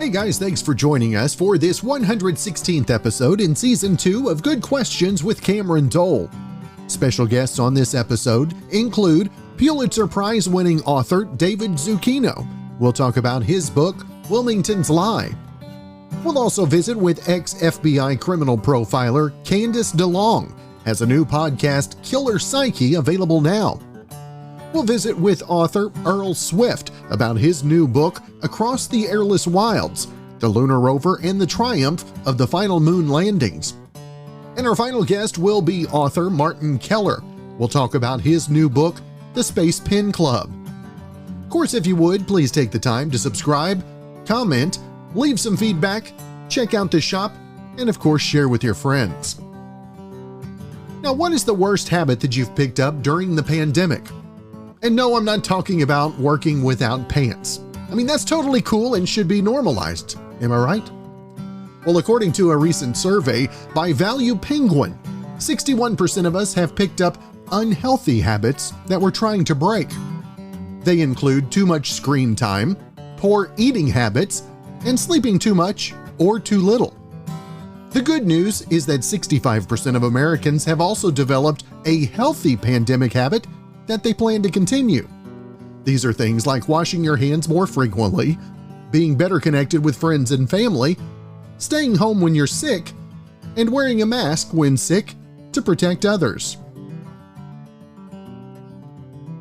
Hey guys, thanks for joining us for this 116th episode in Season 2 of Good Questions with Cameron Dole. Special guests on this episode include Pulitzer Prize winning author David Zucchino. We'll talk about his book, Wilmington's Lie. We'll also visit with ex-FBI criminal profiler Candice DeLong, has a new podcast, Killer Psyche, available now. We'll visit with author Earl Swift about his new book, Across the Airless Wilds, The Lunar Rover and the Triumph of the Final Moon Landings. And our final guest will be author Martin Keller. We'll talk about his new book, The Space Pen Club. Of course, if you would, please take the time to subscribe, comment, leave some feedback, check out the shop, and of course, share with your friends. Now, what is the worst habit that you've picked up during the pandemic? And no, I'm not talking about working without pants. I mean, that's totally cool and should be normalized. Am I right? Well, according to a recent survey by Value Penguin, 61% of us have picked up unhealthy habits that we're trying to break. They include too much screen time, poor eating habits, and sleeping too much or too little. The good news is that 65% of Americans have also developed a healthy pandemic habit that they plan to continue. These are things like washing your hands more frequently, being better connected with friends and family, staying home when you're sick, and wearing a mask when sick to protect others.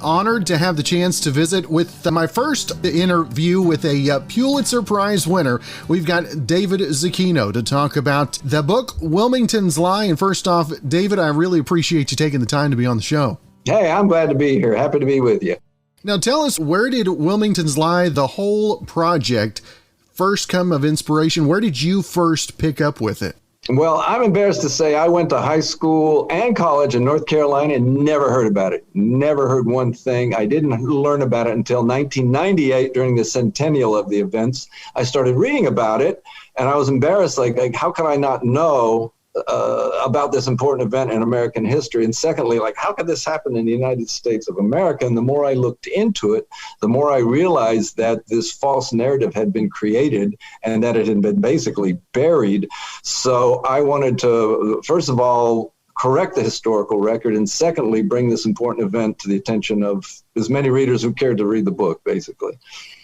Honored to have the chance to visit with my first interview with a Pulitzer Prize winner. We've got David Zucchino to talk about the book, Wilmington's Lie. And first off, David, I really appreciate you taking the time to be on the show. Hey, I'm glad to be here. Happy to be with you. Now tell us, where did Wilmington's Lie, the whole project, first come of inspiration? Where did you first pick up with it? Well, I'm embarrassed to say I went to high school and college in North Carolina and never heard about it. Never heard one thing. I didn't learn about it until 1998 during the centennial of the events. I started reading about it and I was embarrassed, like how can I not know about this important event in American history? And secondly, how could this happen in the United States of America? And the more I looked into it, the more I realized that this false narrative had been created and that it had been basically buried. So I wanted to, first of all, correct the historical record, and secondly, bring this important event to the attention of as many readers who cared to read the book, basically.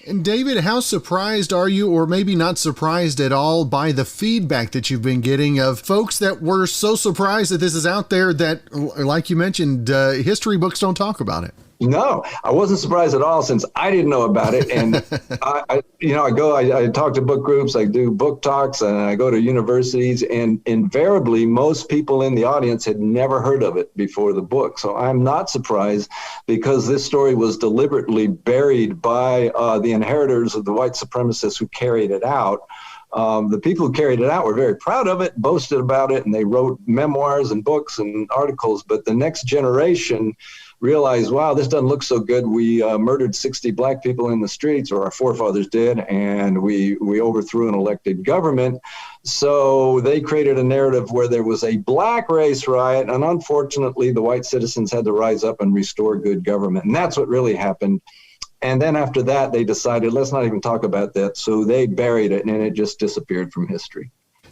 And David, how surprised are you, or maybe not surprised at all, by the feedback that you've been getting of folks that were so surprised that this is out there that, like you mentioned, history books don't talk about it? No, I wasn't surprised at all since I didn't know about it. And I talk to book groups, I do book talks, and I go to universities, and invariably most people in the audience had never heard of it before the book. So I'm not surprised, because this story was deliberately buried by the inheritors of the white supremacists who carried it out. The people who carried it out were very proud of it, boasted about it, and they wrote memoirs and books and articles. But the next generation realized, wow, this doesn't look so good. We murdered 60 black people in the streets, or our forefathers did, and we overthrew an elected government. So they created a narrative where there was a black race riot, and unfortunately, the white citizens had to rise up and restore good government. And that's what really happened. And then after that, they decided, let's not even talk about that. So they buried it, and it just disappeared from history.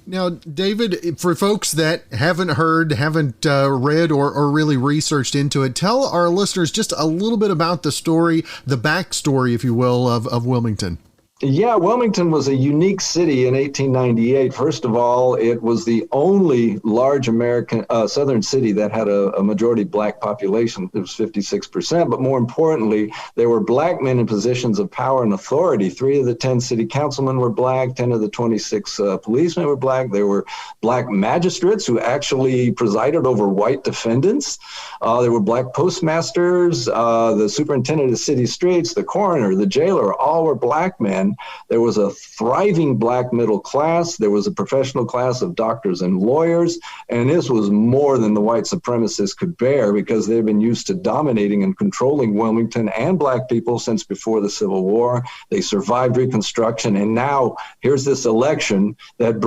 Now, David, for folks that haven't heard, haven't read or really researched into it, tell our listeners just a little bit about the story, the backstory, if you will, of Wilmington. Yeah, Wilmington was a unique city in 1898. First of all, it was the only large American southern city that had a majority black population. It was 56%. But more importantly, there were black men in positions of power and authority. 3 of the 10 city councilmen were black. 10 of the 26 policemen were black. There were black magistrates who actually presided over white defendants. There were black postmasters, the superintendent of city streets, the coroner, the jailer, all were black men. There was a thriving black middle class. There was a professional class of doctors and lawyers. And this was more than the white supremacists could bear, because they've been used to dominating and controlling Wilmington and black people since before the Civil War. They survived Reconstruction. And now here's this election that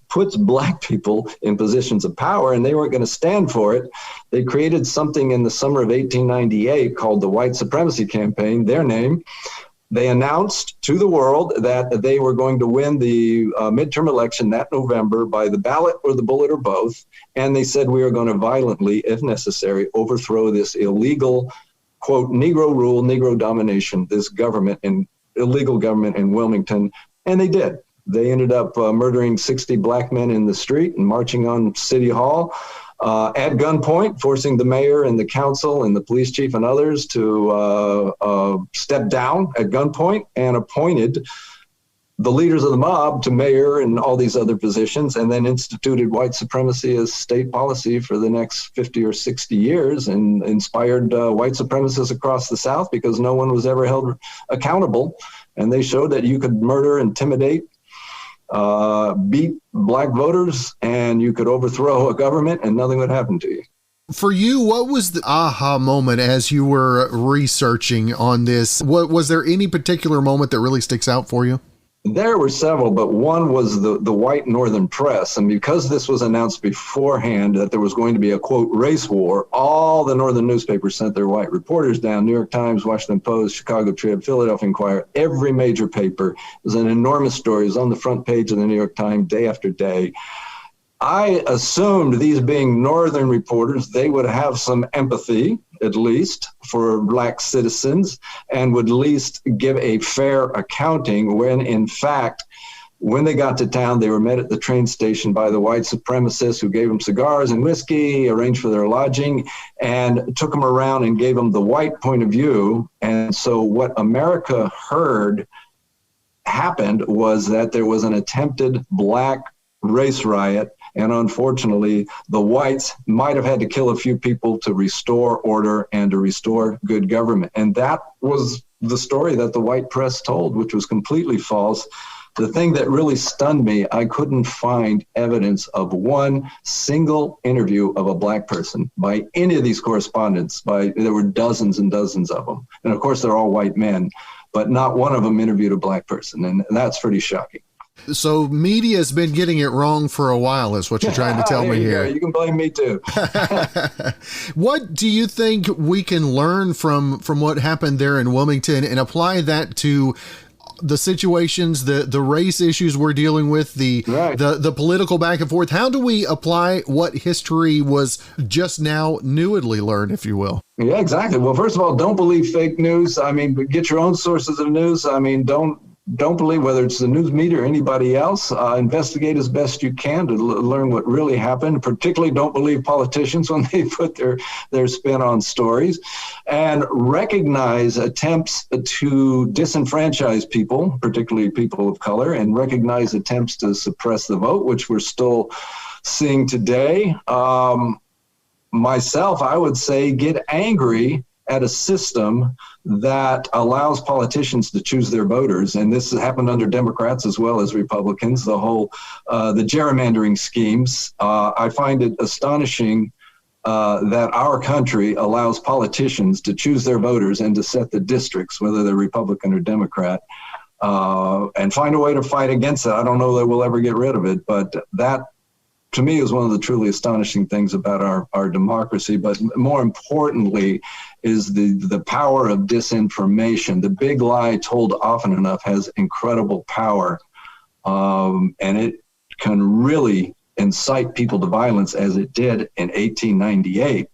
puts black people in positions of power, and they weren't going to stand for it. They created something in the summer of 1898 called the White Supremacy Campaign, their name. They announced to the world that they were going to win the midterm election that November by the ballot or the bullet or both. And they said, we are going to violently, if necessary, overthrow this illegal, quote, Negro rule, Negro domination, this government and illegal government in Wilmington. And they did. They ended up murdering 60 black men in the street and marching on City Hall at gunpoint, forcing the mayor and the council and the police chief and others to step down at gunpoint, and appointed the leaders of the mob to mayor and all these other positions, and then instituted white supremacy as state policy for the next 50 or 60 years, and inspired white supremacists across the South because no one was ever held accountable. And they showed that you could murder, intimidate, beat black voters, and you could overthrow a government and nothing would happen to you. For you, what was the aha moment as you were researching on this? Was there any particular moment that really sticks out for you? There were several, but one was the white Northern press. And because this was announced beforehand that there was going to be a, quote, race war, all the Northern newspapers sent their white reporters down. New York Times, Washington Post, Chicago Trib, Philadelphia Inquirer, every major paper. It was an enormous story. It was on the front page of the New York Times day after day. I assumed, these being Northern reporters, they would have some empathy, at least, for black citizens, and would at least give a fair accounting when, in fact, when they got to town, they were met at the train station by the white supremacists who gave them cigars and whiskey, arranged for their lodging, and took them around and gave them the white point of view. And so what America heard happened was that there was an attempted black race riot. And unfortunately, the whites might have had to kill a few people to restore order and to restore good government. And that was the story that the white press told, which was completely false. The thing that really stunned me, I couldn't find evidence of one single interview of a black person by any of these correspondents. There were dozens and dozens of them. And of course, they're all white men, but not one of them interviewed a black person. And that's pretty shocking. So media has been getting it wrong for a while, is what you're trying to tell me here. You can blame me too. What do you think we can learn from what happened there in Wilmington and apply that to the situations, the race issues we're dealing with, the political back and forth? How do we apply what history was just now newly learned, if you will? Yeah, exactly. Well, first of all, don't believe fake news. I mean, get your own sources of news. I mean, don't believe whether it's the news media or anybody else. Investigate as best you can to learn what really happened. Particularly don't believe politicians when they put their spin on stories. And recognize attempts to disenfranchise people, particularly people of color, and recognize attempts to suppress the vote, which we're still seeing today. Myself, I would say get angry at a system that allows politicians to choose their voters. And this has happened under Democrats as well as Republicans, the gerrymandering schemes. I find it astonishing that our country allows politicians to choose their voters and to set the districts, whether they're Republican or Democrat, and find a way to fight against it. I don't know that we'll ever get rid of it, but that, to me, is one of the truly astonishing things about our democracy. But more importantly is the power of disinformation. The big lie told often enough has incredible power, and it can really incite people to violence, as it did in 1898.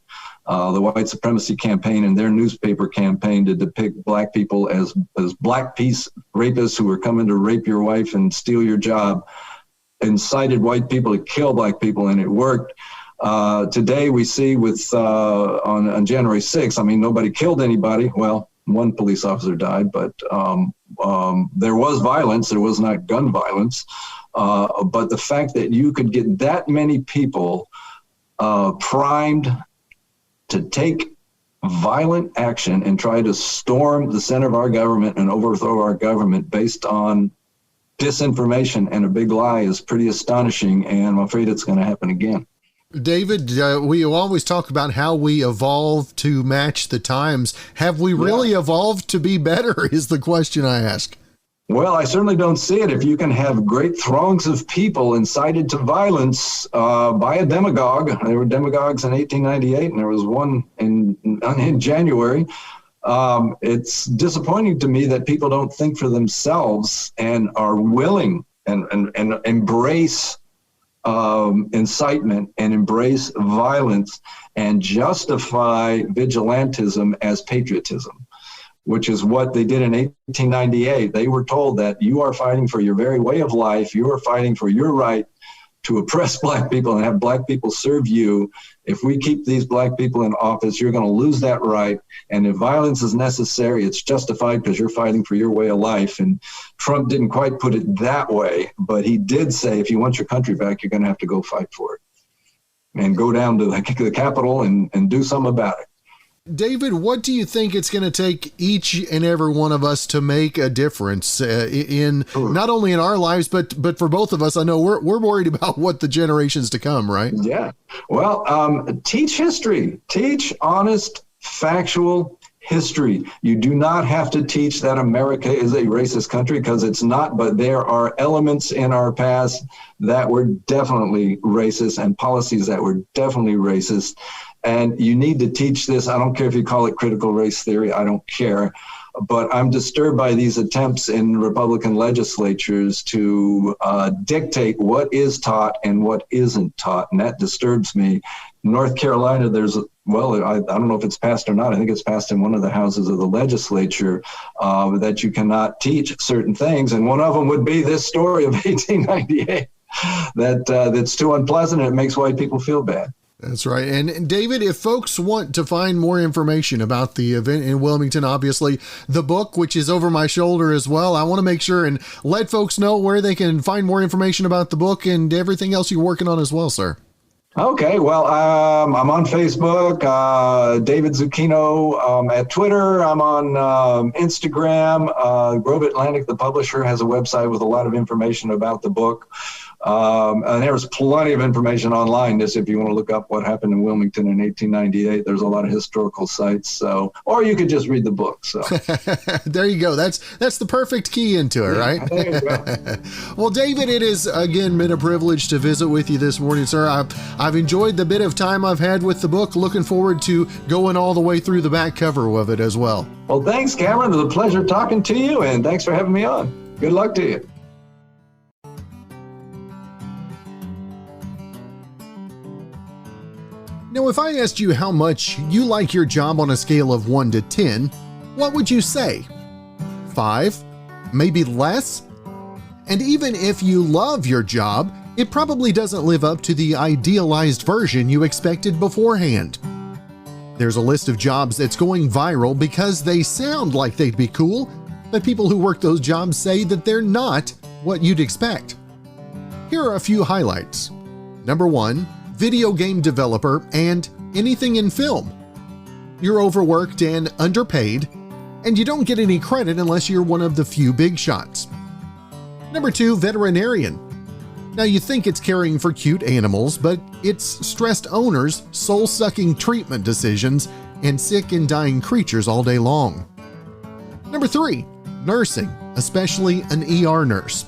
The white supremacy campaign and their newspaper campaign to depict black people as black peace rapists who were coming to rape your wife and steal your job incited white people to kill black people, and it worked. Today we see on January 6th, I mean, nobody killed anybody. Well, one police officer died, but there was violence. There was not gun violence. But the fact that you could get that many people primed to take violent action and try to storm the center of our government and overthrow our government based on disinformation and a big lie is pretty astonishing, and I'm afraid it's going to happen again. David, we always talk about how we evolve to match the times. Have we really evolved to be better is the question I ask. Well, I certainly don't see it. If you can have great throngs of people incited to violence by a demagogue, there were demagogues in 1898, and there was one in January. It's disappointing to me that people don't think for themselves and are willing and embrace incitement and embrace violence and justify vigilantism as patriotism, which is what they did in 1898. They were told that you are fighting for your very way of life. You are fighting for your right to oppress Black people and have Black people serve you. If we keep these Black people in office, you're going to lose that right. And if violence is necessary, it's justified because you're fighting for your way of life. And Trump didn't quite put it that way, but he did say, if you want your country back, you're going to have to go fight for it and go down to the Capitol and do something about it. David, what do you think it's going to take each and every one of us to make a difference in not only in our lives, but for both of us? I know we're worried about what the generations to come, right? Yeah. Well, teach history. Teach honest, factual history. You do not have to teach that America is a racist country, because it's not, but there are elements in our past that were definitely racist and policies that were definitely racist. And you need to teach this. I don't care if you call it critical race theory. I don't care. But I'm disturbed by these attempts in Republican legislatures to dictate what is taught and what isn't taught. And that disturbs me. North Carolina, I don't know if it's passed or not. I think it's passed in one of the houses of the legislature that you cannot teach certain things. And one of them would be this story of 1898 that's too unpleasant and it makes white people feel bad. That's right. And David, if folks want to find more information about the event in Wilmington, obviously the book, which is over my shoulder as well, I want to make sure and let folks know where they can find more information about the book and everything else you're working on as well, sir. Okay, well, I'm on Facebook, David Zucchino at Twitter. I'm on Instagram. Grove Atlantic, the publisher, has a website with a lot of information about the book. And there's plenty of information online. Just if you want to look up what happened in Wilmington in 1898, there's a lot of historical sites. So, or you could just read the book. So there you go. That's the perfect key into it, right? There you go. Well, David, it has again been a privilege to visit with you this morning, sir. I've enjoyed the bit of time I've had with the book. Looking forward to going all the way through the back cover of it as well. Well, thanks, Cameron. It was a pleasure talking to you, and thanks for having me on. Good luck to you. Now, if I asked you how much you like your job on a scale of 1 to 10, what would you say? 5? Maybe less? And even if you love your job, it probably doesn't live up to the idealized version you expected beforehand. There's a list of jobs that's going viral because they sound like they'd be cool, but people who work those jobs say that they're not what you'd expect. Here are a few highlights. Number 1, video game developer and anything in film. You're overworked and underpaid, and you don't get any credit unless you're one of the few big shots. Number 2, veterinarian. Now you think it's caring for cute animals, but it's stressed owners, soul-sucking treatment decisions, and sick and dying creatures all day long. Number 3, nursing, especially an ER nurse.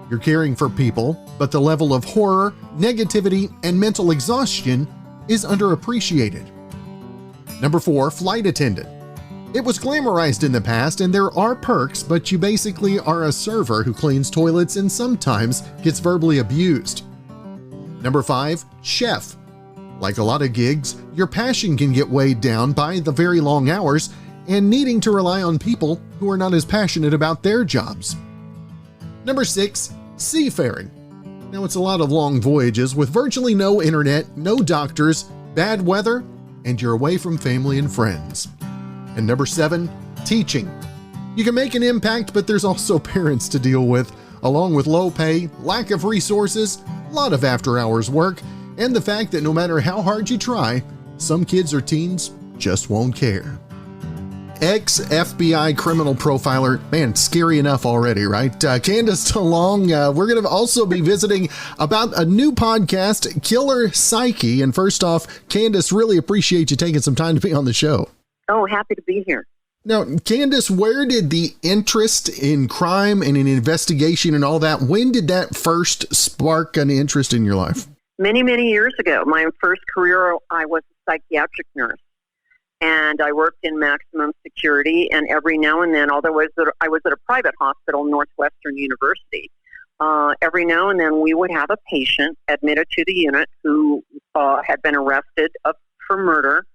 You're caring for people, but the level of horror, negativity, and mental exhaustion is underappreciated. Number 4, flight attendant. It was glamorized in the past and there are perks, but you basically are a server who cleans toilets and sometimes gets verbally abused. Number 5, chef. Like a lot of gigs, your passion can get weighed down by the very long hours and needing to rely on people who are not as passionate about their jobs. Number 6, seafaring. Now it's a lot of long voyages with virtually no internet, no doctors, bad weather, and you're away from family and friends. And number 7, teaching. You can make an impact, but there's also parents to deal with, along with low pay, lack of resources, a lot of after-hours work, and the fact that no matter how hard you try, some kids or teens just won't care. Ex-FBI criminal profiler, man, scary enough already, right? Candice DeLong, we're going to also be visiting about a new podcast, Killer Psyche. And first off, Candice, really appreciate you taking some time to be on the show. Oh, happy to be here. Now, Candice, where did the interest in crime and in investigation and all that, when did that first spark an interest in your life? Many, many years ago. My first career, I was a psychiatric nurse. and I worked in maximum security. And every now and then, although I was at a private hospital, Northwestern University, every now and then we would have a patient admitted to the unit who had been arrested for murder,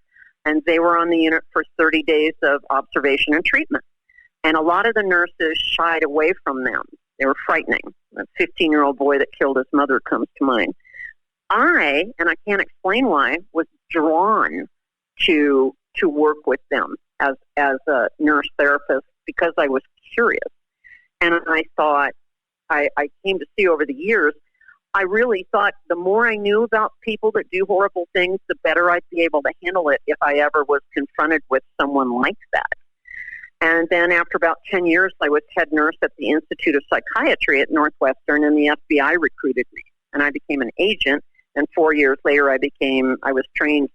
and they were on the unit for 30 days of observation and treatment. And a lot of the nurses shied away from them. They were frightening. A 15-year-old boy that killed his mother comes to mind. And I can't explain why, was drawn to work with them as a nurse therapist because I was curious. And I thought, I came to see over the years, I really thought the more I knew about people that do horrible things, the better I'd be able to handle it if I ever was confronted with someone like that. And then after about 10 years, I was head nurse at the Institute of Psychiatry at Northwestern, and the FBI recruited me. And I became an agent, and 4 years later I was trained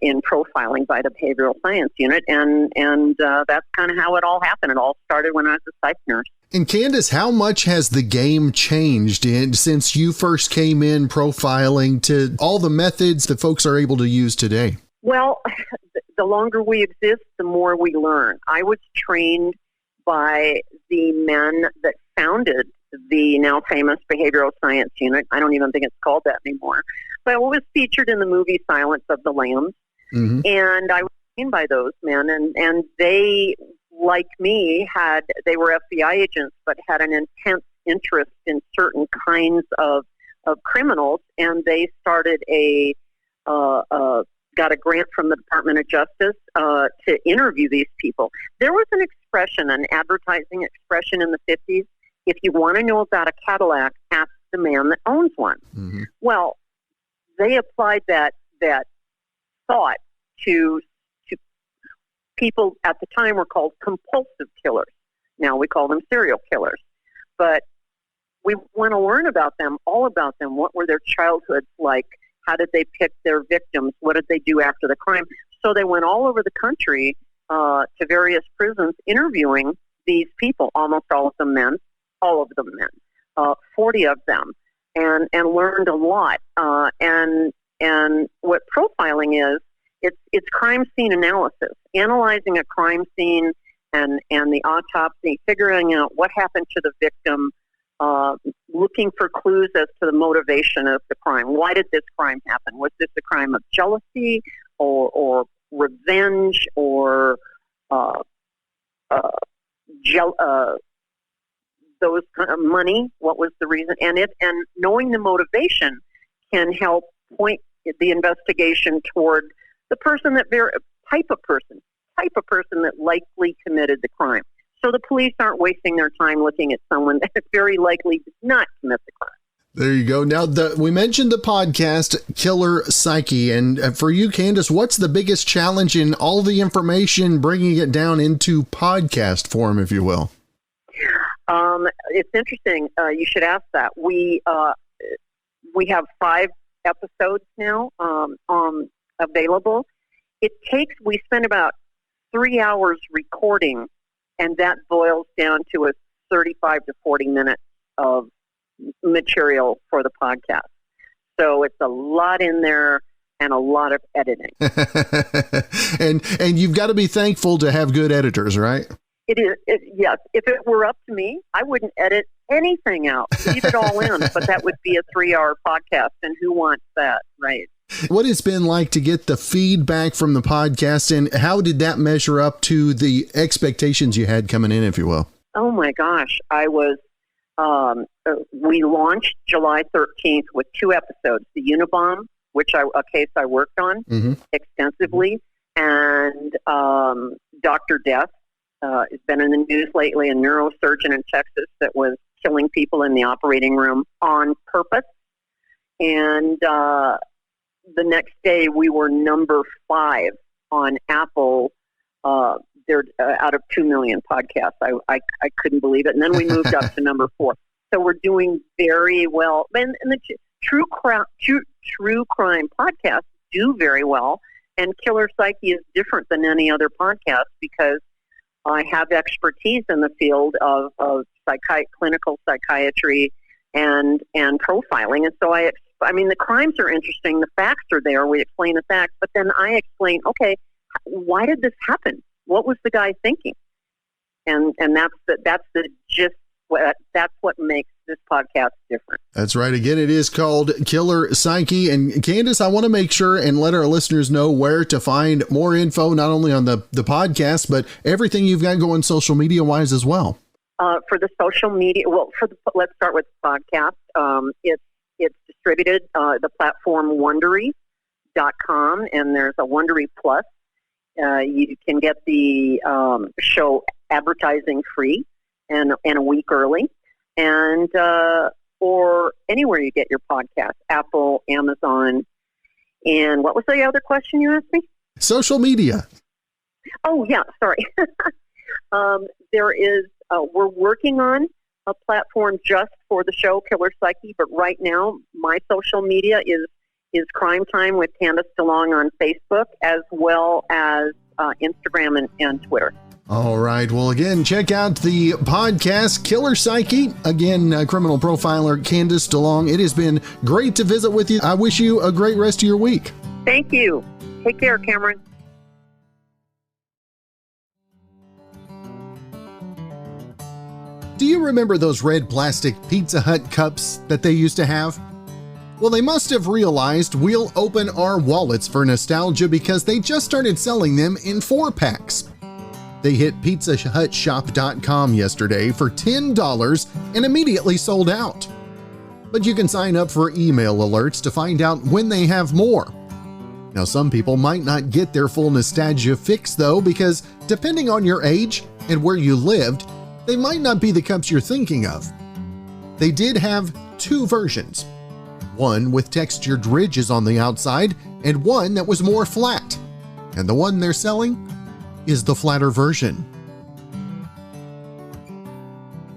in profiling by the Behavioral Science Unit, and that's kind of how it all happened. It all started when I was a psych nurse. And Candice, how much has the game changed since you first came in profiling to all the methods that folks are able to use today? Well, the longer we exist, the more we learn. I was trained by the men that founded the now famous Behavioral Science Unit. I don't even think it's called that anymore. But it was featured in the movie Silence of the Lambs. Mm-hmm. And I was trained by those men, and they, like me, they were FBI agents, but had an intense interest in certain kinds of criminals, and they started got a grant from the Department of Justice to interview these people. There was an advertising expression in the 50s, if you want to know about a Cadillac, ask the man that owns one. Mm-hmm. Well, they applied that thought to people at the time were called compulsive killers. Now we call them serial killers. But we want to learn about them, all about them. What were their childhoods like? How did they pick their victims? What did they do after the crime? So they went all over the country to various prisons interviewing these people, almost all of them men, 40 of them, and learned a lot. And what profiling is, it's crime scene analysis, analyzing a crime scene and the autopsy, figuring out what happened to the victim, looking for clues as to the motivation of the crime. Why did this crime happen? Was this a crime of jealousy or revenge or those kind of money? What was the reason? And knowing the motivation can help point the investigation toward the person type of person that likely committed the crime. So the police aren't wasting their time looking at someone that very likely did not commit the crime. There you go. Now, we mentioned the podcast, Killer Psyche. And for you, Candice, what's the biggest challenge in all the information, bringing it down into podcast form, if you will? It's interesting. You should ask that. We have 5 episodes now available. We spend about 3 hours recording, and that boils down to a 35 to 40 minutes of material for the podcast. So it's a lot in there and a lot of editing. and you've got to be thankful to have good editors, right? It is. Yes. If it were up to me, I wouldn't edit anything out. Leave it all in. But that would be a 3-hour podcast, and who wants that, right? What it's been like to get the feedback from the podcast, and how did that measure up to the expectations you had coming in, if you will? Oh my gosh. We launched July 13th with 2 episodes, the Unabomb, a case I worked on extensively, and Dr. Death has been in the news lately, a neurosurgeon in Texas that was killing people in the operating room on purpose. And the next day we were number 5 on Apple. They're out of 2 million podcasts. I couldn't believe it. And then we moved up to number 4. So we're doing very well. And the true crime podcasts do very well. And Killer Psyche is different than any other podcast because I have expertise in the field of clinical psychiatry and profiling. And so I mean, the crimes are interesting. The facts are there. We explain the facts. But then I explain, okay, why did this happen? What was the guy thinking? And that's what makes this podcast different. That's right. Again, it is called Killer Psyche. And Candice, I want to make sure and let our listeners know where to find more info, not only on the podcast, but everything you've got going social media wise as well. For the social media, let's start with the podcast. It's distributed, the platform Wondery.com, and there's a Wondery Plus. You can get the show advertising free and a week early, and or anywhere you get your podcast, Apple, Amazon, and what was the other question you asked me? Social media. Oh yeah, sorry. There is. We're working on a platform just for the show Killer Psyche, but right now my social media is Crime Time with Candice DeLong on Facebook, as well as Instagram and Twitter. All right. Well, again, check out the podcast Killer Psyche. Again, criminal profiler Candice DeLong. It has been great to visit with you. I wish you a great rest of your week. Thank you. Take care, Cameron. Do you remember those red plastic Pizza Hut cups that they used to have? Well, they must have realized we'll open our wallets for nostalgia because they just started selling them in 4-packs. They hit PizzaHutShop.com yesterday for $10 and immediately sold out. But you can sign up for email alerts to find out when they have more. Now, some people might not get their full nostalgia fix though, because depending on your age and where you lived, they might not be the cups you're thinking of. They did have 2 versions. One with textured ridges on the outside and one that was more flat. And the one they're selling is the flatter version.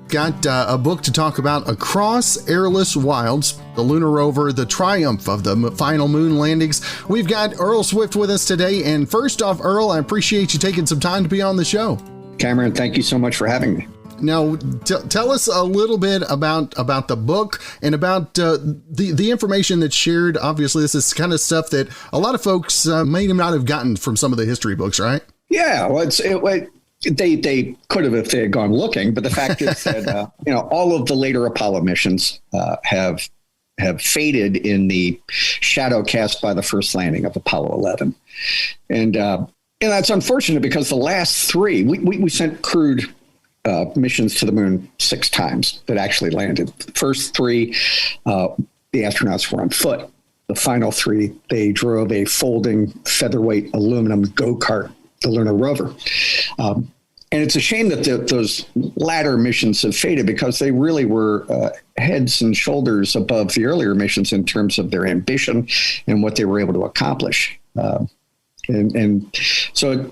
Got a book to talk about Across Airless Wilds, the lunar rover, the triumph of the final moon landings. We've got Earl Swift with us today. And first off, Earl, I appreciate you taking some time to be on the show. Cameron, thank you so much for having me. Now, tell us a little bit about the book and about the information that's shared. Obviously, this is kind of stuff that a lot of folks may not have gotten from some of the history books, right? Yeah, well, they could have if they had gone looking, but the fact is that all of the later Apollo missions have faded in the shadow cast by the first landing of Apollo 11, and that's unfortunate because the last 3 we sent crewed missions to the moon 6 times that actually landed. The first 3, the astronauts were on foot. The final 3, they drove a folding featherweight aluminum go-kart, the lunar rover. And it's a shame that those latter missions have faded because they really were heads and shoulders above the earlier missions in terms of their ambition and what they were able to accomplish. And so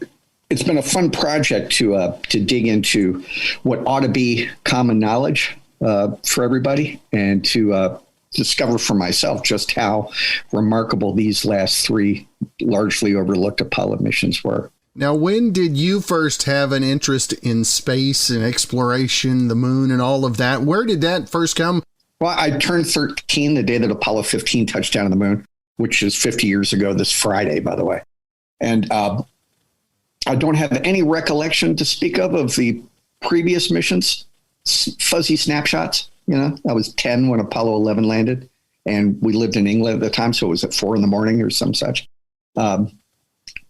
it's been a fun project to dig into what ought to be common knowledge for everybody, and to discover for myself just how remarkable these last 3 largely overlooked Apollo missions were. Now, when did you first have an interest in space and exploration, the moon and all of that? Where did that first come? Well, I turned 13 the day that Apollo 15 touched down on the moon, which is 50 years ago this Friday, by the way. And I don't have any recollection to speak of the previous missions, fuzzy snapshots. I was 10 when Apollo 11 landed, and we lived in England at the time, so it was at 4 a.m. or some such.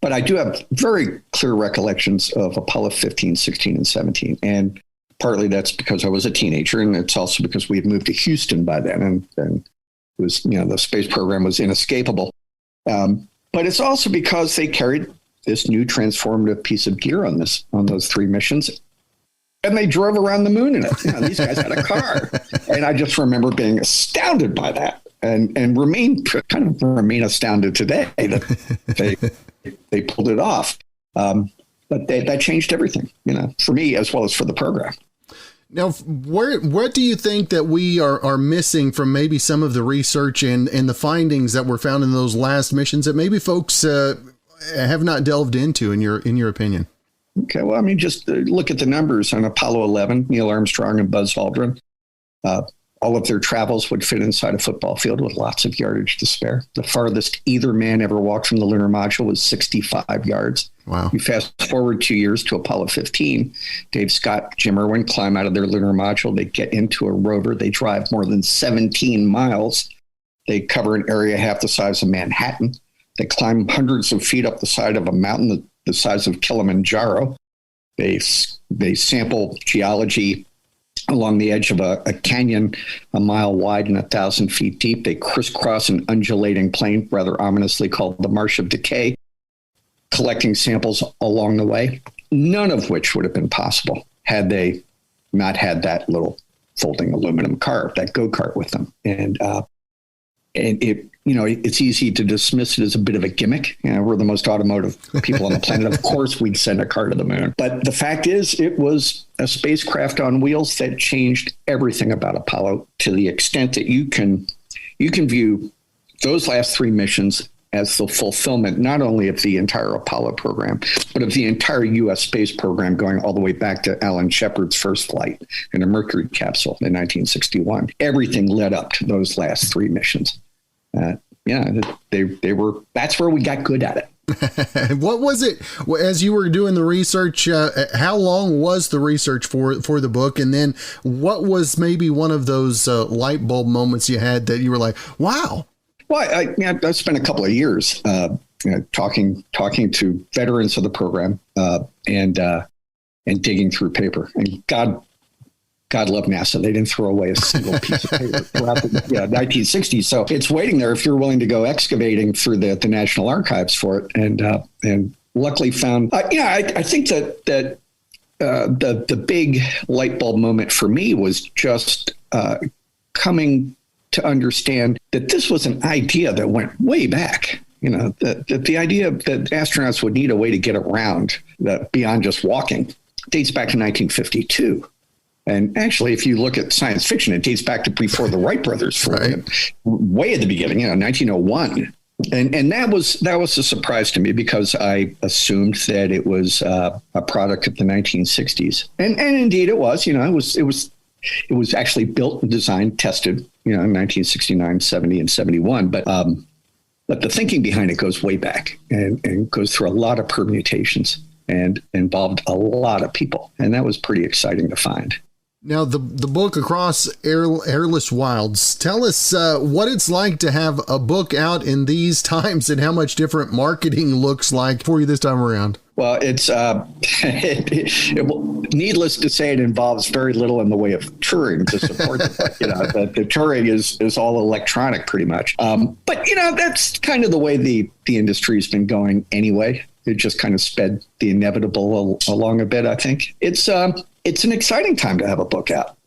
But I do have very clear recollections of Apollo 15, 16, and 17. And partly that's because I was a teenager, and it's also because we had moved to Houston by then, and it was, the space program was inescapable. But it's also because they carried this new transformative piece of gear on those 3 missions, and they drove around the moon in it. These guys had a car, and I just remember being astounded by that, and remain astounded today that they pulled it off. But that changed everything, for me as well as for the program. Now, what do you think that we are missing from maybe some of the research and the findings that were found in those last missions that maybe folks have not delved into, in your opinion? Okay, well, just look at the numbers on Apollo 11, Neil Armstrong and Buzz Aldrin. All of their travels would fit inside a football field with lots of yardage to spare. The farthest either man ever walked from the lunar module was 65 yards. Wow. You fast forward 2 years to Apollo 15. Dave Scott, Jim Irwin climb out of their lunar module. They get into a rover. They drive more than 17 miles. They cover an area half the size of Manhattan. They climb hundreds of feet up the side of a mountain the size of Kilimanjaro. They sample geology along the edge of a canyon a mile wide and 1,000 feet deep. They crisscross an undulating plain, rather ominously called the Marsh of Decay, collecting samples along the way, none of which would have been possible had they not had that little folding aluminum car, that go-kart with them. And it, it's easy to dismiss it as a bit of a gimmick. We're the most automotive people on the planet. Of course, we'd send a car to the moon. But the fact is, it was a spacecraft on wheels that changed everything about Apollo, to the extent that you can view those last 3 missions as the fulfillment not only of the entire Apollo program, but of the entire U.S. space program, going all the way back to Alan Shepard's first flight in a Mercury capsule in 1961. Everything led up to those last 3 missions. They were. That's where we got good at it. What was it as you were doing the research? How long was the research for the book? And then what was maybe one of those light bulb moments you had that you were like, wow? Well, I spent a couple of years talking to veterans of the program and digging through paper. And God love NASA. They didn't throw away a single piece of paper throughout the 1960s. So it's waiting there if you're willing to go excavating through the National Archives for it. And luckily found, I think that the big light bulb moment for me was just coming to understand that this was an idea that went way back. That the idea that astronauts would need a way to get around beyond just walking dates back to 1952. And actually, if you look at science fiction, it dates back to before the Wright brothers flew, right? Way at the beginning, 1901. And that was a surprise to me, because I assumed that it was a product of the 1960s. And indeed it was. It was actually built and designed, tested, in 1969, 70, and 71. But the thinking behind it goes way back and goes through a lot of permutations and involved a lot of people. And that was pretty exciting to find. Now, the book Across Airless Wilds, tell us what it's like to have a book out in these times and how much different marketing looks like for you this time around. Well, it's needless to say, it involves very little in the way of touring to support it. The touring is all electronic pretty much. But that's kind of the way the industry's been going anyway. It just kind of sped the inevitable along a bit, I think. It's an exciting time to have a book out.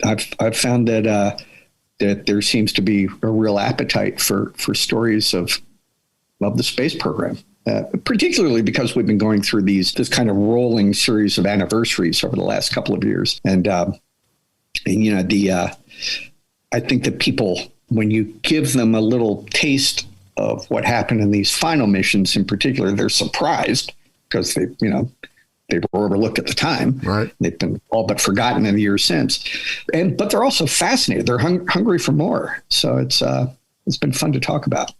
I've found that there seems to be a real appetite for stories of the space program, particularly because we've been going through this kind of rolling series of anniversaries over the last couple of years. And I think that people, when you give them a little taste of what happened in these final missions in particular, they're surprised because they were overlooked at the time. Right. They've been all but forgotten in the years since. But they're also fascinated. They're hungry for more. So it's been fun to talk about.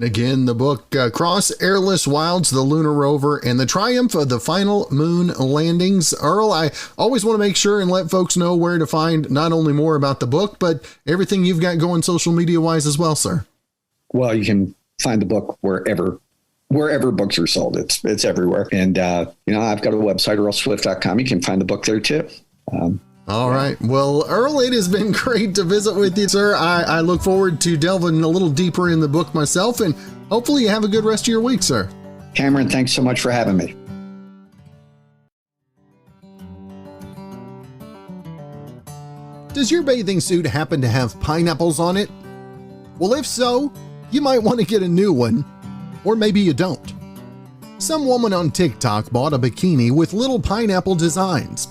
Again, the book, Across Airless Wilds, the Lunar Rover, and the Triumph of the Final Moon Landings. Earl, I always want to make sure and let folks know where to find not only more about the book, but everything you've got going social media-wise as well, sir. Well, you can find the book wherever books are sold. It's everywhere. And, I've got a website, earlswift.com. You can find the book there too. All right. Well, Earl, it has been great to visit with you, sir. I look forward to delving a little deeper in the book myself, and hopefully you have a good rest of your week, sir. Cameron, thanks so much for having me. Does your bathing suit happen to have pineapples on it? Well, if so, you might want to get a new one, or maybe you don't. Some woman on TikTok bought a bikini with little pineapple designs.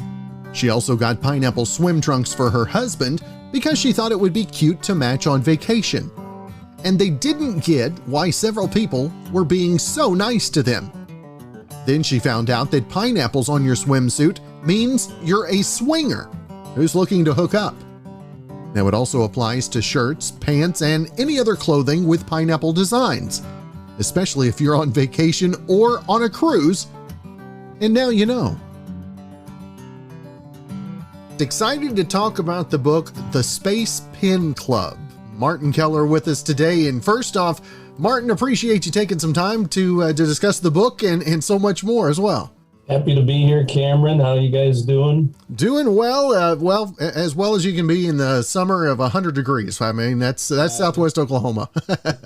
She also got pineapple swim trunks for her husband because she thought it would be cute to match on vacation. And they didn't get why several people were being so nice to them. Then she found out that pineapples on your swimsuit means you're a swinger who's looking to hook up. Now, it also applies to shirts, pants, and any other clothing with pineapple designs, especially if you're on vacation or on a cruise. And now you know. Excited to talk about the book, The Space Pen Club. Martin Keller with us today. And first off, Martin, appreciate you taking some time to discuss the book and so much more as well. Happy to be here, Cameron. How are you guys doing? Doing well, as well as you can be in the summer of 100 degrees. I mean, that's Southwest Oklahoma.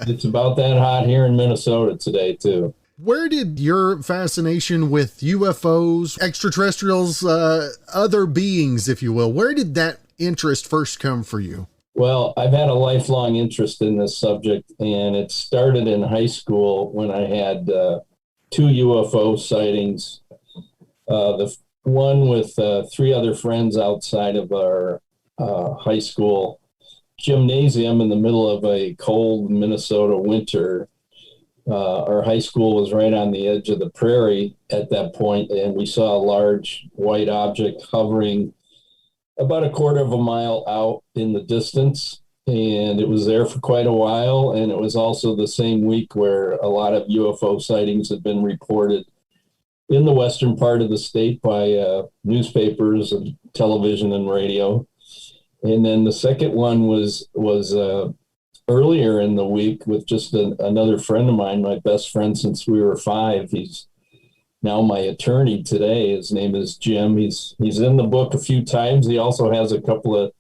It's about that hot here in Minnesota today, too. Where did your fascination with UFOs, extraterrestrials, other beings, if you will, where did that interest first come for you? Well, I've had a lifelong interest in this subject, and it started in high school when I had 2 UFO sightings. The one with 3 other friends outside of our high school gymnasium in the middle of a cold Minnesota winter. Our high school was right on the edge of the prairie at that point, and we saw a large white object hovering about a quarter of a mile out in the distance. And it was there for quite a while. And it was also the same week where a lot of UFO sightings had been reported in the western part of the state by newspapers and television and radio. And then the second one was earlier in the week with just another friend of mine, my best friend since we were 5. He's now my attorney today. His name is Jim. He's in the book a few times. He also has a couple of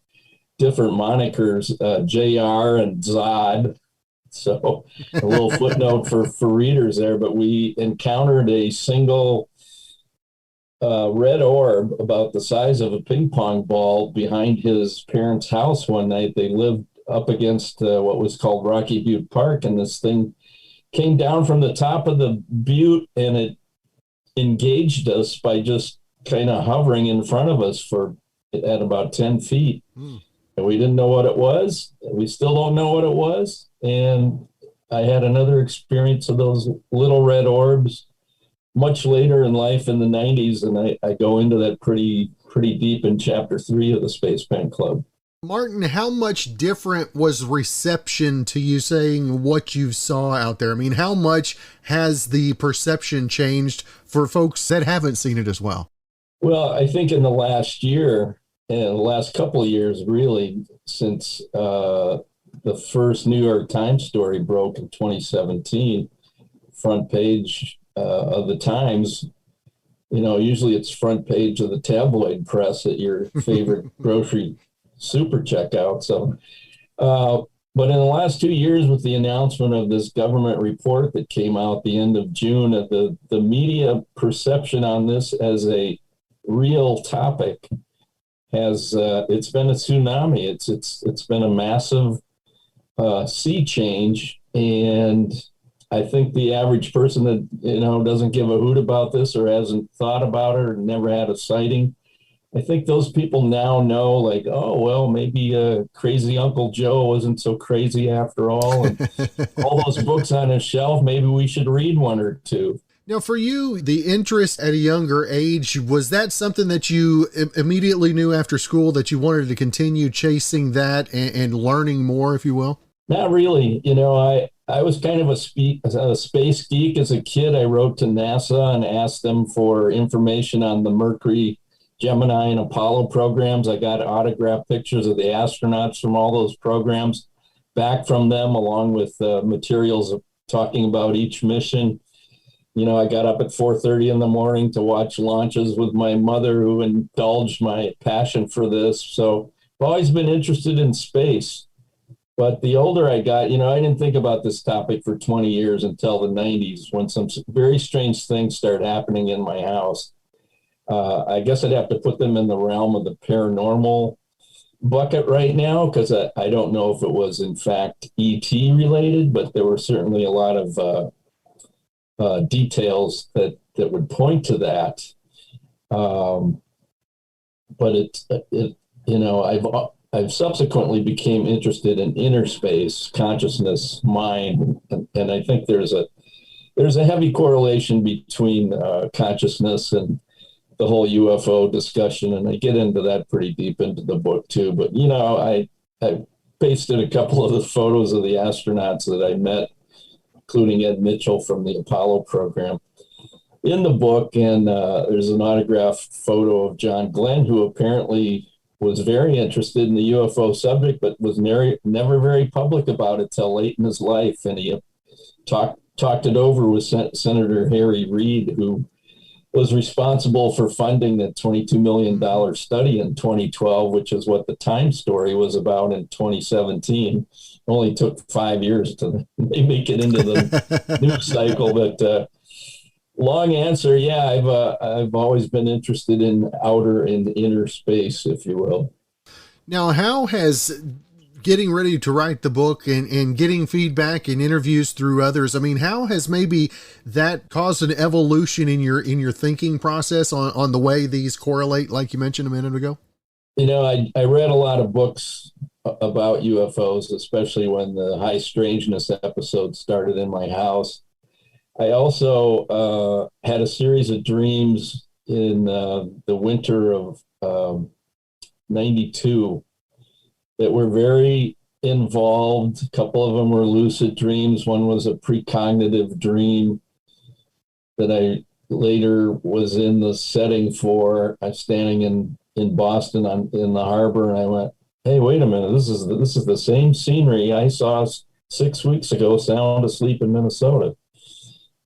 different monikers, JR and Zod. So a little footnote for readers there, but we encountered a single red orb about the size of a ping pong ball behind his parents' house one night. They lived up against what was called Rocky Butte Park, and this thing came down from the top of the butte, and it engaged us by just kind of hovering in front of us at about 10 feet. And we didn't know what it was. We still don't know what it was. And I had another experience of those little red orbs much later in life in the 90s. And I go into that pretty deep in chapter 3 of the Space Pen Club. Martin, how much different was reception to you saying what you saw out there? I mean, how much has the perception changed for folks that haven't seen it as well? Well, I think in the last year, and the last couple of years, really, since the first New York Times story broke in 2017, front page of the Times, usually it's front page of the tabloid press at your favorite grocery super checkout. So, but in the last 2 years, with the announcement of this government report that came out the end of June, the media perception on this as a real topic has it's been a tsunami. It's been a massive sea change, and I think the average person that doesn't give a hoot about this or hasn't thought about it or never had a sighting, I think those people now know, like, oh, well, maybe crazy Uncle Joe wasn't so crazy after all. And all those books on his shelf, maybe we should read one or two. Now, for you, the interest at a younger age, was that something that you immediately knew after school that you wanted to continue chasing that and learning more, if you will? Not really. I was kind of a space geek as a kid. I wrote to NASA and asked them for information on the Mercury, Gemini, and Apollo programs. I got autographed pictures of the astronauts from all those programs back from them, along with materials talking about each mission. I got up at 4:30 in the morning to watch launches with my mother, who indulged my passion for this. So I've always been interested in space. But the older I got, I didn't think about this topic for 20 years until the 90s, when some very strange things started happening in my house. I guess I'd have to put them in the realm of the paranormal bucket right now, because I don't know if it was, in fact, ET related, but there were certainly a lot of details that would point to that. But I've subsequently became interested in inner space, consciousness, mind, and I think there's a heavy correlation between consciousness and the whole UFO discussion, and I get into that pretty deep into the book too. But I pasted a couple of the photos of the astronauts that I met, including Ed Mitchell from the Apollo program, in the book. And there's an autographed photo of John Glenn, who apparently was very interested in the UFO subject, but was never very public about it till late in his life. And he talked it over with Senator Harry Reid, who was responsible for funding the $22 million study in 2012, which is what the Time story was about in 2017. Only took 5 years to make it into the news cycle. But long answer, yeah, I've always been interested in outer and inner space, if you will. Now, how has getting ready to write the book and getting feedback and interviews through others, I mean, how has maybe that caused an evolution in your thinking process on the way these correlate, like you mentioned a minute ago? I read a lot of books about UFOs, especially when the high strangeness episode started in my house. I also had a series of dreams in the winter of 92 that were very involved. A couple of them were lucid dreams. One was a precognitive dream that I later was in the setting for. I'm standing in Boston in the harbor, and I went, hey, wait a minute, this is the same scenery I saw 6 weeks ago sound asleep in Minnesota.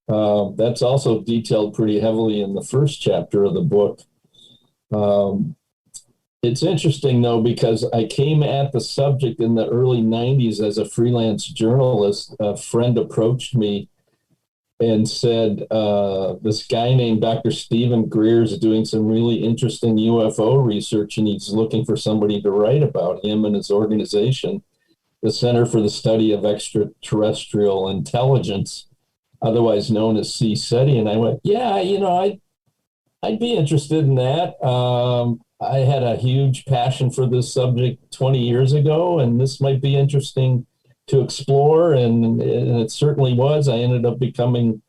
That's also detailed pretty heavily in the first chapter of the book. It's interesting, though, because I came at the subject in the early 90s as a freelance journalist. A friend approached me and said, this guy named Dr. Stephen Greer is doing some really interesting UFO research, and he's looking for somebody to write about him and his organization, the Center for the Study of Extraterrestrial Intelligence, otherwise known as CSETI. And I went, yeah, I'd be interested in that. I had a huge passion for this subject 20 years ago, and this might be interesting to explore. And it certainly was. I ended up becoming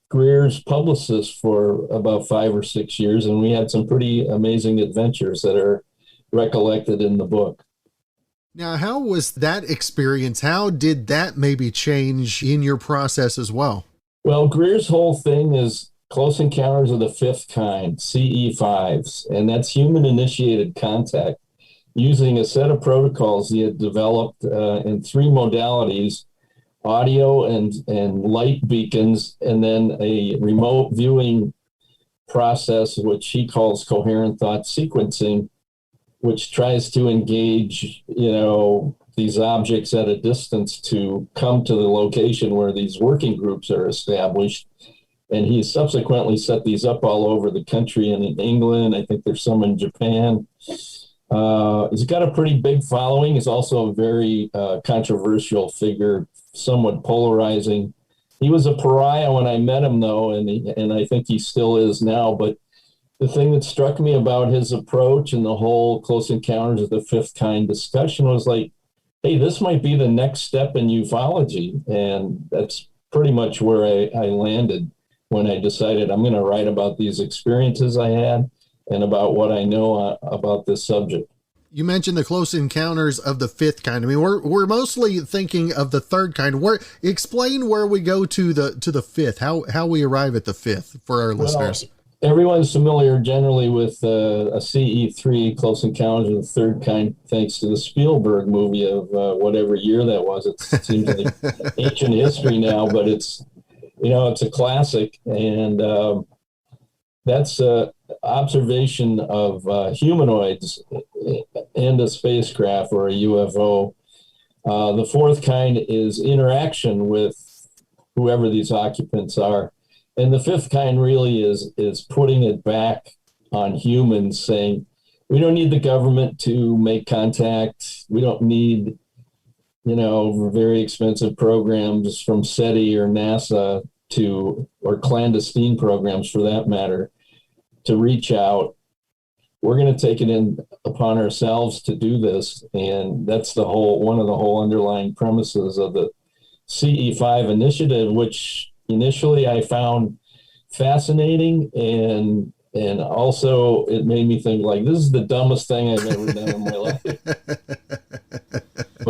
Greer's publicist for about 5 or 6 years, and we had some pretty amazing adventures that are recollected in the book. Now, how was that experience? How did that maybe change in your process as well? Well, Greer's whole thing is Close Encounters of the Fifth Kind, CE5s, and that's human-initiated contact using a set of protocols he had developed in 3 modalities: audio and light beacons, and then a remote viewing process, which he calls coherent thought sequencing, which tries to engage, these objects at a distance to come to the location where these working groups are established. And he subsequently set these up all over the country and in England. I think there's some in Japan. He's got a pretty big following. He's also a very controversial figure, somewhat polarizing. He was a pariah when I met him, though, and I think he still is now. But the thing that struck me about his approach and the whole Close Encounters of the Fifth Kind discussion was like, hey, this might be the next step in ufology. And that's pretty much where I landed when I decided I'm going to write about these experiences I had and about what I know about this subject. You mentioned the Close Encounters of the Fifth Kind. I mean, we're mostly thinking of the third kind. Explain where we go to the fifth, how we arrive at the fifth for our listeners. Everyone's familiar generally with a CE3, Close Encounters of the Third Kind, thanks to the Spielberg movie of whatever year that was. It seems like ancient history now, but it's a classic, and that's observation of humanoids in a spacecraft or a UFO. The fourth kind is interaction with whoever these occupants are. And the fifth kind really is putting it back on humans, saying, we don't need the government to make contact. We don't need, very expensive programs from SETI or NASA or clandestine programs for that matter, to reach out. We're going to take it upon ourselves to do this. And that's one of the whole underlying premises of the CE5 initiative, which initially I found fascinating, and also it made me think, like, this is the dumbest thing I've ever done in my life.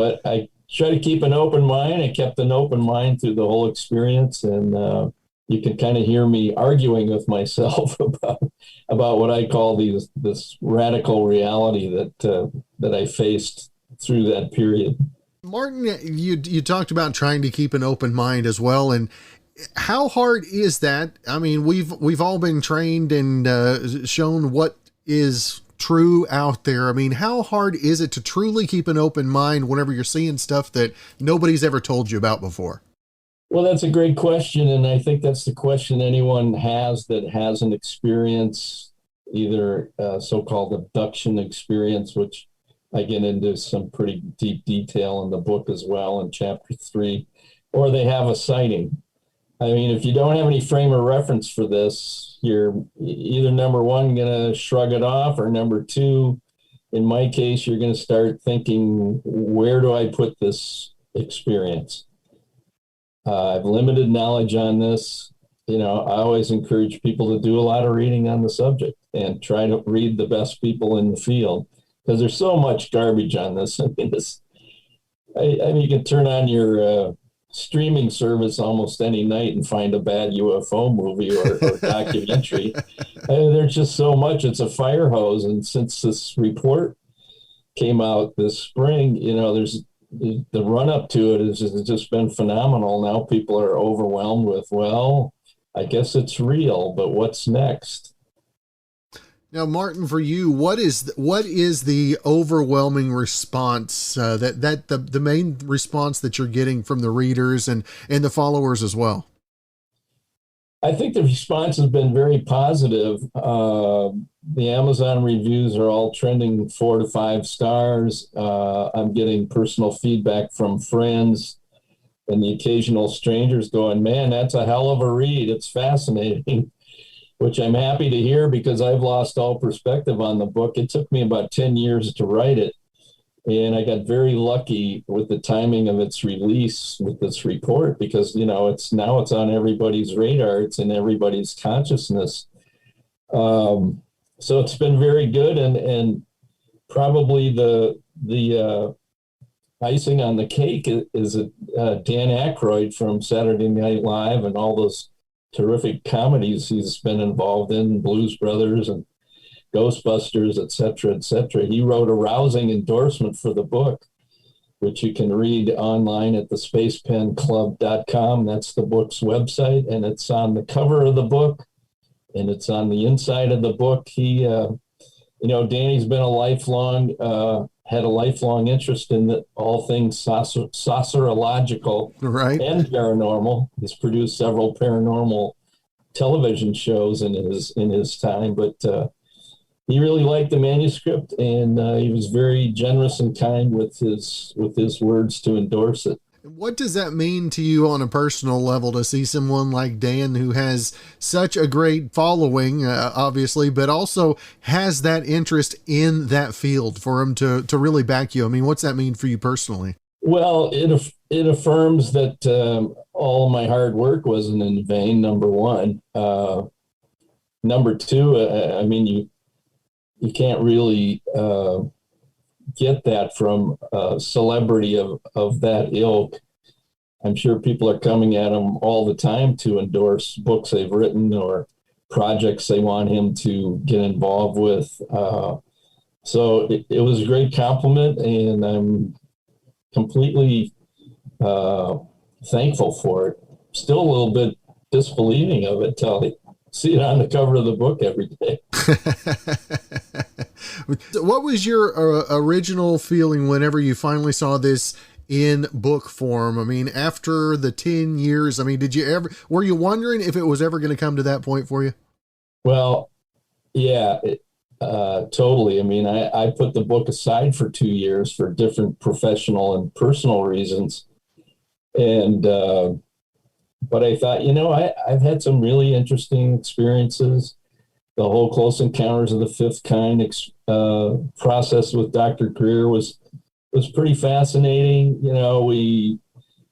but I try to keep an open mind. I kept an open mind through the whole experience, and you can kind of hear me arguing with myself about what I call this radical reality that I faced through that period. Martin, you talked about trying to keep an open mind as well, and how hard is that? I mean, we've all been trained and shown what is true out there. I mean, how hard is it to truly keep an open mind whenever you're seeing stuff that nobody's ever told you about before? Well, that's a great question, and I think that's the question anyone has that has an experience, either so-called abduction experience, which I get into some pretty deep detail in the book as well in chapter 3, or they have a sighting. I mean, if you don't have any frame of reference for this, you're either number one, going to shrug it off, or number two, in my case, you're going to start thinking, where do I put this experience? I've limited knowledge on this. I always encourage people to do a lot of reading on the subject and try to read the best people in the field, because there's so much garbage on this. I mean, you can turn on your streaming service almost any night and find a bad UFO movie or documentary. There's just so much. It's a fire hose. And since this report came out this spring, there's the run up to it has just been phenomenal. Now people are overwhelmed with, well, I guess it's real, but what's next? Now, Martin, for you, what is the overwhelming response that the main response that you're getting from the readers and the followers as well? I think the response has been very positive. The Amazon reviews are all trending 4 to 5 stars. I'm getting personal feedback from friends and the occasional strangers going, man, that's a hell of a read. It's fascinating, which I'm happy to hear, because I've lost all perspective on the book. It took me about 10 years to write it, and I got very lucky with the timing of its release with this report, because, it's on everybody's radar. It's in everybody's consciousness. So it's been very good. And probably the icing on the cake is Dan Aykroyd from Saturday Night Live and all those terrific comedies he's been involved in, Blues Brothers and Ghostbusters, et cetera, et cetera. He wrote a rousing endorsement for the book, which you can read online at thespacepenclub.com. That's the book's website, and it's on the cover of the book, and it's on the inside of the book. He, Danny's been had a lifelong interest in all things saucerological, right, and paranormal. He's produced several paranormal television shows in his time, but he really liked the manuscript, and he was very generous and kind with his words to endorse it. What does that mean to you on a personal level to see someone like Dan, who has such a great following, obviously, but also has that interest in that field, for him to really back you? I mean, what's that mean for you personally? Well, it affirms that all of my hard work wasn't in vain, number one. Number two, I mean, you can't really get that from a celebrity of that ilk. I'm sure people are coming at him all the time to endorse books they've written or projects they want him to get involved with. So it was a great compliment, and I'm completely thankful for it. Still a little bit disbelieving of it till I see it on the cover of the book every day. What was your original feeling whenever you finally saw this in book form? I mean, after the 10 years, I mean, were you wondering if it was ever going to come to that point for you? Well, yeah, totally. I mean, I put the book aside for 2 years for different professional and personal reasons. And, but I thought, I've had some really interesting experiences. The whole Close Encounters of the Fifth Kind process with Dr. Greer was pretty fascinating. We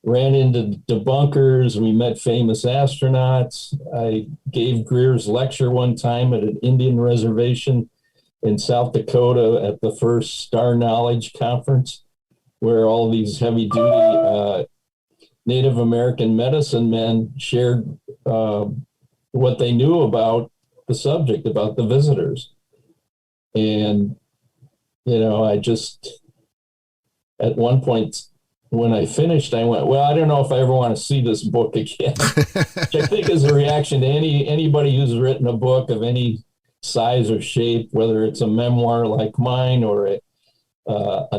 ran into debunkers. We met famous astronauts. I gave Greer's lecture one time at an Indian reservation in South Dakota at the first Star Knowledge Conference. where all these heavy duty Native American medicine men shared what they knew about the subject, about the visitors. And, I just, at one point when I finished, I went, well, I don't know if I ever want to see this book again, which I think is a reaction to anybody who's written a book of any size or shape, whether it's a memoir like mine or a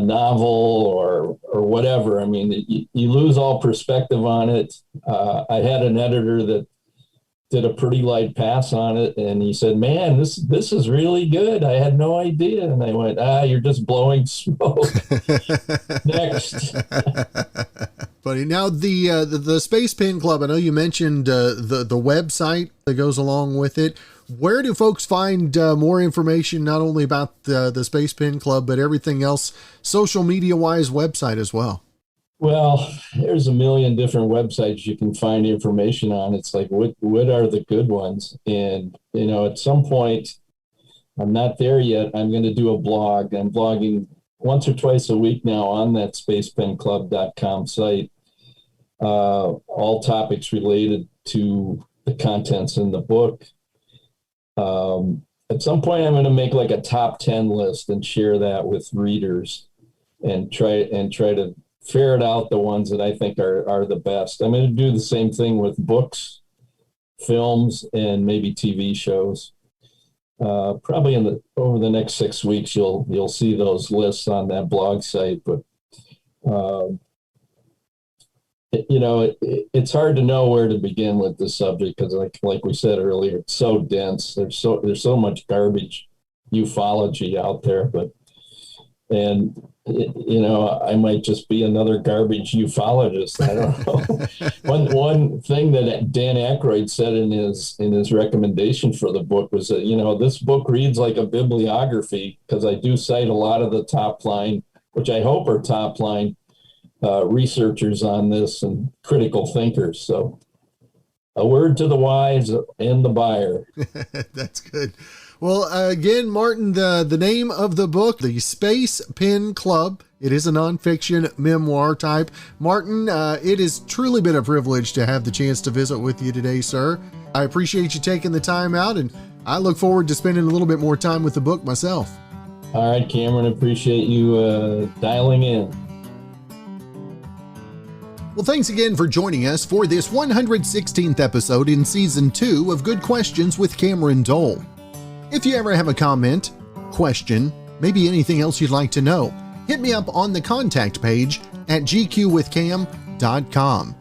novel or whatever. I mean, you lose all perspective on it. I had an editor that did a pretty light pass on it, and he said, man, this is really good. I had no idea. And I went, you're just blowing smoke. Next. Buddy, now the Space Pen Club, I know you mentioned the website that goes along with it. Where do folks find more information, not only about the Space Pen Club, but everything else, social media-wise, website as well? Well, there's a million different websites you can find information on. It's like, what are the good ones? And, at some point, I'm not there yet. I'm going to do a blog. I'm blogging once or twice a week now on that spacepenclub.com site, all topics related to the contents in the book. At some point, I'm going to make like a top 10 list and share that with readers and try to ferret out the ones that I think are the best. I'm going to do the same thing with books, films, and maybe TV shows. Probably over the next 6 weeks, you'll see those lists on that blog site. But it's hard to know where to begin with this subject because, like we said earlier, it's so dense. There's so much garbage ufology out there, I might just be another garbage ufologist. I don't know. One thing that Dan Aykroyd said in his recommendation for the book was that, this book reads like a bibliography, because I do cite a lot of the top line, which I hope are top line researchers on this and critical thinkers. So a word to the wise and the buyer. That's good. Well, again, Martin, the name of the book, The Space Pen Club. It is a nonfiction memoir type. Martin, it has truly been a privilege to have the chance to visit with you today, sir. I appreciate you taking the time out, and I look forward to spending a little bit more time with the book myself. All right, Cameron, appreciate you dialing in. Well, thanks again for joining us for this 116th episode in Season 2 of Good Questions with Cameron Dole. If you ever have a comment, question, maybe anything else you'd like to know, hit me up on the contact page at gqwithcam.com.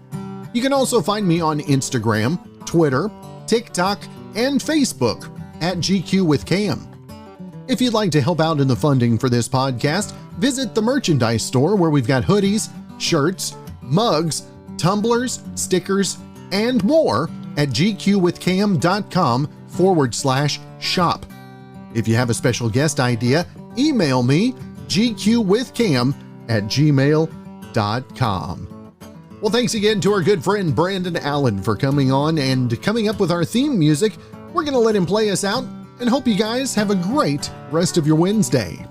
You can also find me on Instagram, Twitter, TikTok, and Facebook at GQWithCam. If you'd like to help out in the funding for this podcast, visit the merchandise store where we've got hoodies, shirts, mugs, tumblers, stickers, and more at gqwithcam.com/shop. If you have a special guest idea, email me gqwithcam@gmail.com. Well, thanks again to our good friend Brandon Allen for coming on and coming up with our theme music. We're going to let him play us out and hope you guys have a great rest of your Wednesday.